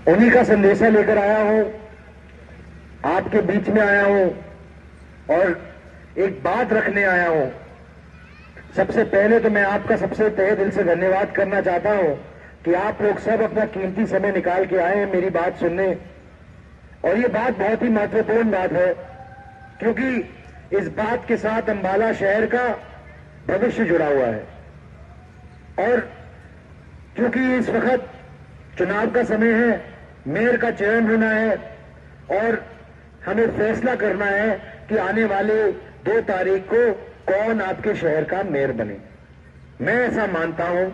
उन्हीं का संदेशा लेकर आया हूं, आपके बीच में आया हूं और एक बात रखने आया हूं। सबसे पहले तो मैं आपका सबसे तहे दिल से धन्यवाद करना चाहता हूं कि आप लोग सब अपना कीमती समय निकाल के आए हैं मेरी बात सुनने। और ये बात बहुत ही महत्वपूर्ण बात है, क्योंकि इस बात के साथ अंबाला शहर का भविष्य जुड़ा हुआ है। और क्योंकि इस वक्त चुनाव का समय है, मेयर का चयन होना है और हमें फैसला करना है कि आने वाले 2 तारीख को कौन आपके शहर का मेयर बने। मैं ऐसा मानता हूं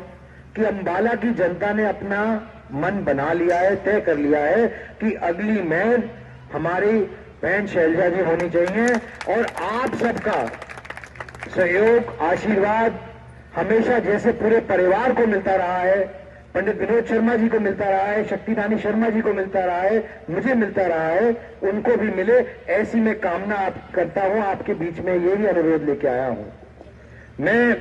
कि अंबाला की जनता ने अपना मन बना लिया है, तय कर लिया है कि अगली मेयर हमारी बहन शैलजा जी होनी चाहिए। और आप सबका सहयोग, आशीर्वाद हमेशा जैसे पूरे परिवार को मिलता रहा है, पंडित विनोद शर्मा जी को मिलता रहा है, शक्ति रानी शर्मा जी को मिलता रहा है, मुझे मिलता रहा है, उनको भी मिले, ऐसी मैं कामना करता हूं। आपके बीच में यही अनुरोध लेके आया हूं। मैं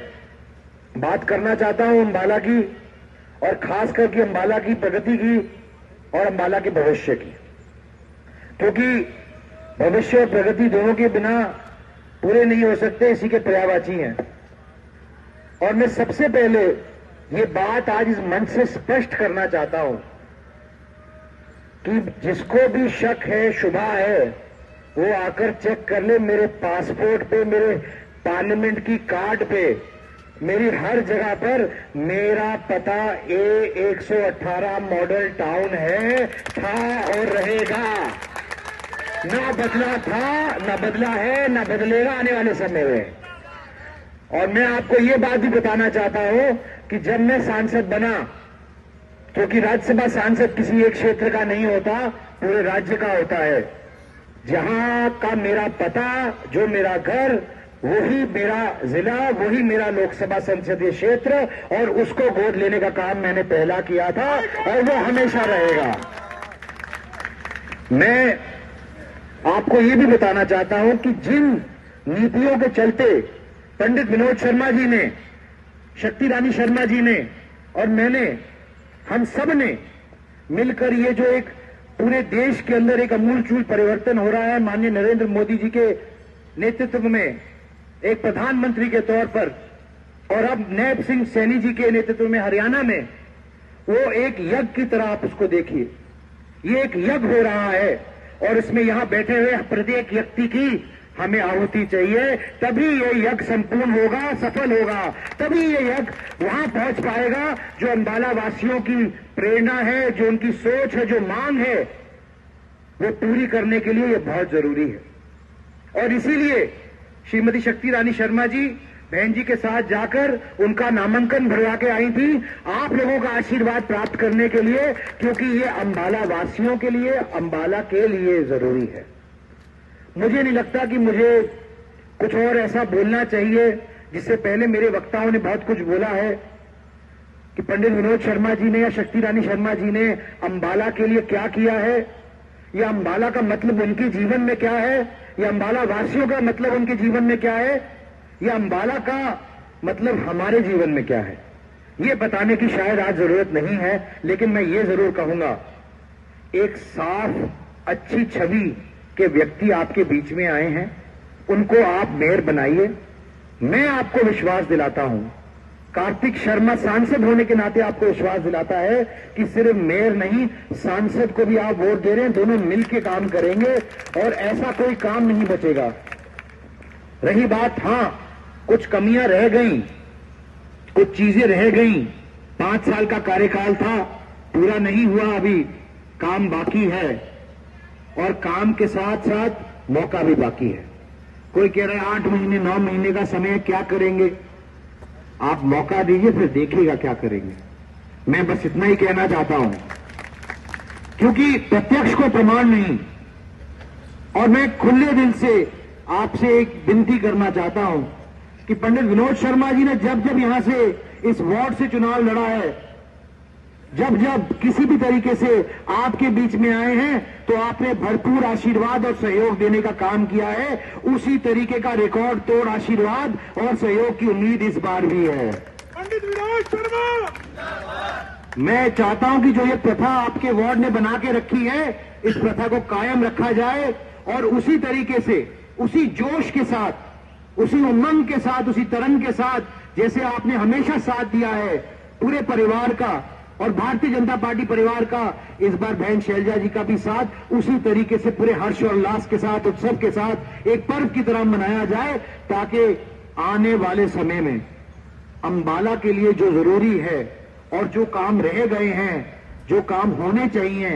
बात करना चाहता हूं अंबाला की, और खास करके अंबाला की प्रगति की और अंबाला के भविष्य की, क्योंकि भविष्य और प्रगति दोनों के बिना पूरे नहीं हो सकते, इसी के पर्यायवाची हैं। और मैं सबसे पहले ये बात आज इस मंच से स्पष्ट करना चाहता हूं कि जिसको भी शक है, शुबा है, वो आकर चेक कर ले। मेरे पासपोर्ट पे, मेरे पार्लियामेंट की कार्ड पे, मेरी हर जगह पर मेरा पता A118 मॉडल टाउन है, था और रहेगा। ना बदला था, ना बदला है, ना बदलेगा आने वाले समय में। और मैं आपको ये बात भी बताना चाहता हूं कि जब मैं सांसद बना, क्योंकि राज्यसभा सांसद किसी एक क्षेत्र का नहीं होता, पूरे राज्य का होता है। जहां का मेरा पता, जो मेरा घर, वही मेरा जिला, वही मेरा लोकसभा संसदीय क्षेत्र, और उसको गोद लेने का काम मैंने पहला किया था और वो हमेशा रहेगा। मैं आपको ये भी बताना चाहता हूं कि जिन नीतियों के चलते पंडित विनोद शर्मा जी ने, शक्ति रानी शर्मा जी ने और मैंने, हम सब ने मिलकर ये जो एक पूरे देश के अंदर एक अमूलचूल परिवर्तन हो रहा है, माननीय नरेंद्र मोदी जी के नेतृत्व में एक प्रधानमंत्री के तौर पर, और अब नैब सिंह सैनी जी के नेतृत्व में हरियाणा में, वो एक यज्ञ की तरह आप उसको देखिए। ये एक यज्ञ हो रहा है और इसमें यहां बैठे हुए प्रत्येक व्यक्ति की हमें आहुति चाहिए, तभी ये यज्ञ संपूर्ण होगा, सफल होगा। तभी ये यज्ञ वहां पहुंच पाएगा जो अंबाला वासियों की प्रेरणा है, जो उनकी सोच है, जो मांग है, वो पूरी करने के लिए ये बहुत जरूरी है। और इसीलिए श्रीमती शक्ति रानी शर्मा जी बहन जी के साथ जाकर उनका नामांकन भरवा के आई थी, आप लोगों का आशीर्वाद प्राप्त करने के लिए, क्योंकि ये अंबाला वासियों के लिए, अंबाला के लिए जरूरी है। मुझे नहीं लगता कि मुझे कुछ और ऐसा बोलना चाहिए, जिससे पहले मेरे वक्ताओं ने बहुत कुछ बोला है कि पंडित विनोद शर्मा जी ने या शक्ति रानी शर्मा जी ने अंबाला के लिए क्या किया है, या अंबाला का मतलब उनके जीवन में क्या है, या अंबाला वासियों का मतलब उनके जीवन में क्या है, या अंबाला का मतलब हमारे जीवन में क्या है। ये बताने की शायद आज जरूरत नहीं है, लेकिन मैं ये जरूर कहूंगा, एक साफ अच्छी छवि के व्यक्ति आपके बीच में आए हैं, उनको आप मेयर बनाइए। मैं आपको विश्वास दिलाता हूं, कार्तिक शर्मा सांसद होने के नाते आपको विश्वास दिलाता है कि सिर्फ मेयर नहीं, सांसद को भी आप वोट दे रहे हैं, दोनों मिलकर काम करेंगे और ऐसा कोई काम नहीं बचेगा। रही बात, हां कुछ कमियां रह गई, कुछ चीजें रह गई, 5 साल का कार्यकाल था, पूरा नहीं हुआ, अभी काम बाकी है, और काम के साथ साथ मौका भी बाकी है। कोई कह रहा है 8 महीने 9 महीने का समय, क्या करेंगे? आप मौका दीजिए, फिर देखिएगा क्या करेंगे। मैं बस इतना ही कहना चाहता हूं, क्योंकि प्रत्यक्ष को प्रमाण नहीं। और मैं खुले दिल से आपसे एक विनती करना चाहता हूं कि पंडित विनोद शर्मा जी ने जब जब यहां से इस वार्ड से चुनाव लड़ा है, जब जब किसी भी तरीके से आपके बीच में आए हैं, तो आपने भरपूर आशीर्वाद और सहयोग देने का काम किया है। उसी तरीके का रिकॉर्ड तोड़ आशीर्वाद और सहयोग की उम्मीद इस बार भी है। पंडित विनोद शर्मा, मैं चाहता हूं कि जो ये प्रथा आपके वार्ड ने बना के रखी है, इस प्रथा को कायम रखा जाए और उसी तरीके से, उसी जोश के साथ, उसी उमंग के साथ, उसी तरंग के साथ, जैसे आपने हमेशा साथ दिया है पूरे परिवार का और भारतीय जनता पार्टी परिवार का, इस बार बहन शैलजा जी का भी साथ उसी तरीके से पूरे हर्ष और उल्लास के साथ, उत्सव के साथ एक पर्व की तरह मनाया जाए, ताकि आने वाले समय में अंबाला के लिए जो जरूरी है और जो काम रह गए हैं, जो काम होने चाहिए,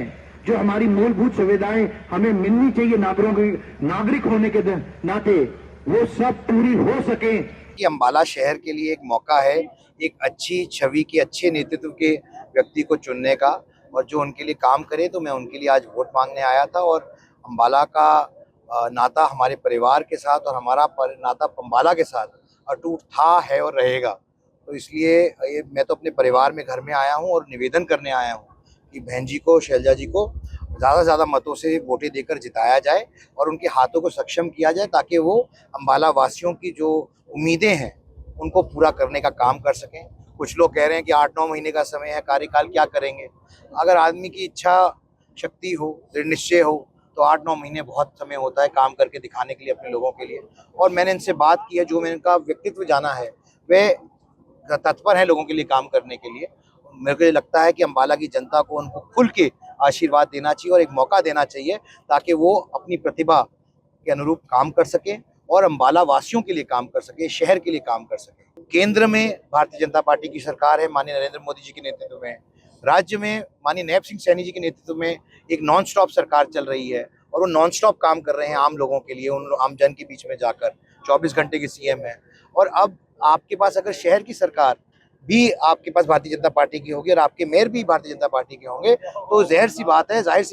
जो हमारी मूलभूत सुविधाएं हमें मिलनी चाहिए नागरिक होने के नाते, वो सब पूरी हो सके। कि अंबाला शहर के लिए एक मौका है एक अच्छी छवि के, अच्छे नेतृत्व के व्यक्ति को चुनने का, और जो उनके लिए काम करे, तो मैं उनके लिए आज वोट मांगने आया था। और अंबाला का नाता हमारे परिवार के साथ और हमारा नाता अंबाला के साथ अटूट था, है और रहेगा। तो इसलिए मैं तो अपने परिवार में घर में आया हूँ और निवेदन करने आया हूँ कि बहन जी को, शैलजा जी को ज़्यादा से ज़्यादा मतों से वोटें देकर जिताया जाए और उनके हाथों को सक्षम किया जाए, ताकि वो अंबाला वासियों की जो उम्मीदें हैं उनको पूरा करने का काम कर सकें। कुछ लोग कह रहे हैं कि 8-9 महीने का समय है, कार्यकाल क्या करेंगे। अगर आदमी की इच्छा शक्ति हो, दृढ़ निश्चय हो, तो 8-9 महीने बहुत समय होता है काम करके दिखाने के लिए अपने लोगों के लिए। और मैंने इनसे बात की है, जो मैंने इनका व्यक्तित्व जाना है, वे तत्पर है लोगों के लिए काम करने के लिए। मेरे को लगता है कि अंबाला की जनता को उनको खुल के आशीर्वाद देना चाहिए और एक मौका देना चाहिए, ताकि वो अपनी प्रतिभा के अनुरूप काम कर सके और अंबाला वासियों के लिए काम कर सके, शहर के लिए काम कर सके। केंद्र में भारतीय जनता पार्टी की सरकार है, माननीय नरेंद्र मोदी जी के नेतृत्व में। राज्य में माननीय नैब सिंह सैनी जी के नेतृत्व में एक नॉन स्टॉप सरकार चल रही है और वो नॉन स्टॉप काम कर रहे हैं आम लोगों के लिए, उन आम जन के बीच में जाकर। 24 घंटे की सीएम है। और अब आपके पास अगर शहर की सरकार भी आपके पास भारतीय जनता पार्टी की होगी और आपके मेयर भी भारतीय जनता पार्टी के होंगे, तो जाहिर सी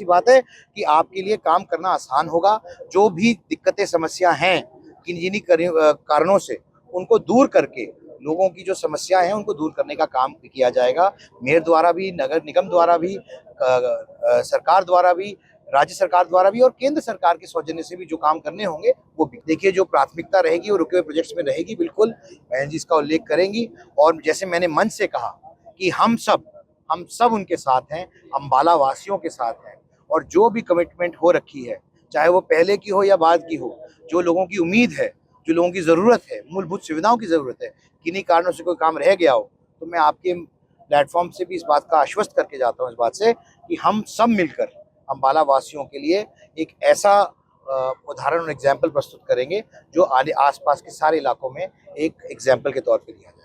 बात है कि आपके लिए काम करना आसान होगा। जो भी दिक्कतें, समस्या हैं, किन्हीं कारणों से उनको दूर करके, लोगों की जो समस्या है उनको दूर करने का काम किया जाएगा। मेयर द्वारा भी, नगर निगम द्वारा भी, सरकार द्वारा भी, राज्य सरकार द्वारा भी और केंद्र सरकार के सौजन्य से भी जो काम करने होंगे वो भी। देखिए, जो प्राथमिकता रहेगी वो रुके हुए प्रोजेक्ट्स में रहेगी, बिल्कुल बहन जी इसका उल्लेख करेंगी। और जैसे मैंने मंच से कहा कि हम सब उनके साथ हैं, अंबाला वासियों के साथ हैं। और जो भी कमिटमेंट हो रखी है, चाहे वो पहले की हो या बाद की हो, जो लोगों की उम्मीद है, जो लोगों की ज़रूरत है, मूलभूत सुविधाओं की ज़रूरत है, किन्हीं कारणों से कोई काम रह गया हो, तो मैं आपके प्लेटफॉर्म से भी इस बात का आश्वस्त करके जाता हूँ, इस बात से कि हम सब मिलकर अंबाला वासियों के लिए एक ऐसा उदाहरण और एग्जाम्पल प्रस्तुत करेंगे जो आसपास के सारे इलाकों में एक एग्जाम्पल के तौर पर लिया जाए।